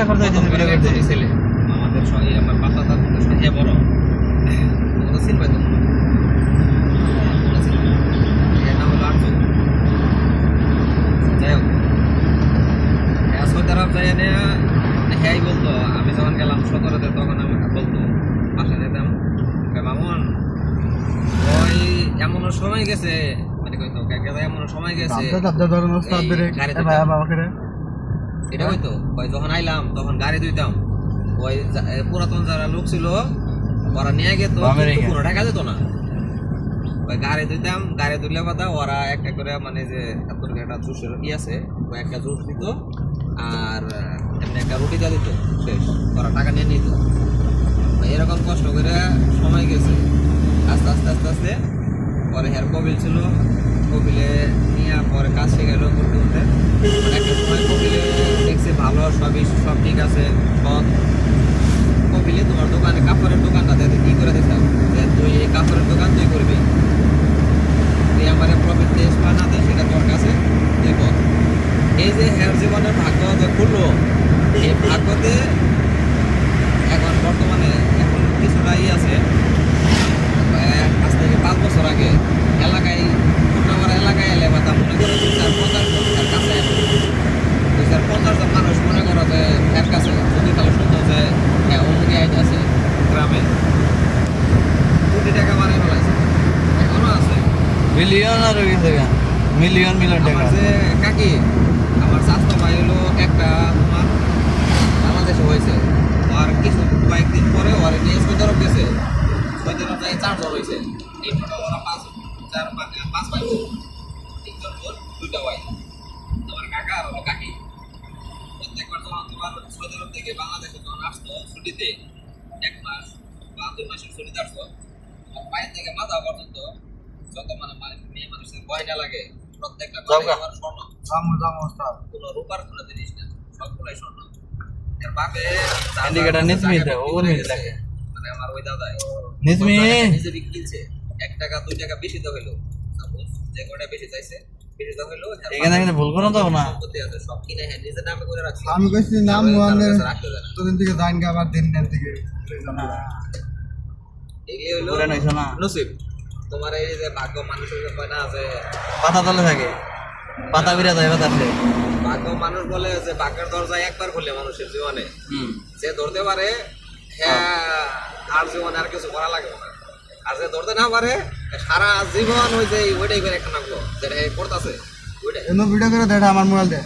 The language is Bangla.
খরচ হইছে ভিডিও করতে ছেলে আমাদের সবাই আমার পাতা তার সাথে বড় তো সিন পাইতো এর নাম হলো আরজু যাই হোক সৌদি আরব যাই না হ্যাঁ বলতো আমি যখন গেলাম 17-তে তখন আমাকে বলতো বাসায় যেতাম মামুন ওই এমনও সময় গেছে মানে কইতো এমন সময় গেছে এটা হইতো ওই যখন আইলাম তখন গাড়ি ধুইতাম ওই পুরাতন যারা লোক ছিল ওরা নিয়ে গেত কোনো টাকা যেত না ওই গাড়ি ধুইতাম গাড়ি ধুইলে কথা ওরা একটা করে মানে যে একটা জুসের কি আছে ওই একটা জুস দিত আর এমনি একটা রুটি দিয়ে দিত শেষ ওরা টাকা নিয়ে নিত এরকম কষ্ট করে সময় গেছে আস্তে আস্তে আস্তে আস্তে পরে হের কবিল ছিল কবিলে নিয়ে পরে কাজ শিখে গেল করতে করতে একটা সময় কবিলে দেখছে ভালো সবই সব ঠিক আছে সব কবিলে তোমার দোকানে কাপড়ের দোকানটা দেখে কী করে দিতাম যে তুই এই কাপড়ের দোকান তুই করবি তুই আমার প্রফিট দেশ বা না দেয় সেটা তোর কাছে দেখো এই যে হের জীবনের ভাগ্য যে খুললো এই ভাগ্যতে এখন বর্তমানে এখন কিছুটা আছে আজ থেকে 5 বছর আগে এলাকায় আমার এলাকায় এলে বা তা মনে করো 250 জন কাছে 250 জন মানুষ মনে করো যে এর কাছে যদি তাহলে শুনতো যে হ্যাঁ অমুকে আইন আছে গ্রামে কোটি টাকা বানিয়ে ফেলাইছে এখনো আছে মিলিয়ন আর মিলিয়ন টাকা যে কাকি আমার স্বাস্থ্য ভাই হলো একটা তোমার বাংলাদেশে হয়েছে আর কিছু কয়েকদিন পরে ওর নিয়ে সৌদি আরব গেছে সৌদি আরব যাই 4 জন হয়েছে এই ওরা 5 ভাই 3 জন 2টা ভাই তোমার কাকা আর হলো কাকি প্রত্যেকবার যখন তোমার সৌদি আরব থেকে বাংলাদেশে যখন আসতো ছুটিতে 1 মাস বা 2 মাসের ছুটিতে আসতো পায়ের থেকে মাথা পর্যন্ত যত মানে মেয়ে মানুষের গয়না লাগে প্রত্যেকটা আমার স্বর্ণ কোনো রূপার কোনো জিনিস না সবগুলাই স্বর্ণ এর বাপে ইন্ডিকেটর নিসমি ও নিস লাগে মানে আমার ওই দাদা নিসমি নিজে বিক্রিছে 1 টাকা 2 টাকা বেশি তো হইলো সাপোজ যে কোটা বেশি চাইছে বেশি তো হইলো এখানে ভুল করো তো না সম্পত্তি আছে সব কিনে হ্যাঁ নিজের নামে করে রাখছি আমি কইছি নাম মোহাম্মদ তোদিন থেকে জাইন কা আবার দিন থেকে এই হলো পুরা নইছো না নসিব তোমার এই যে ভাগ্য মানুষের কয় না আছে পাতা তলে থাকে পাতা বিরা যায় বাতাসে ভাগ্য মানুষ বলে যে ভাগ্যের দরজা একবার খুলে মানুষের জীবনে যে ধরতে পারে হ্যাঁ আর জীবনে আর কিছু করা লাগবে না আর যে ধরতে না পারে সারা জীবন ওই যে ওইটাই করে একটা নামলো যেটা করতেছে ওইটাই ভিডিও করে দেখা আমার মোবাইল দে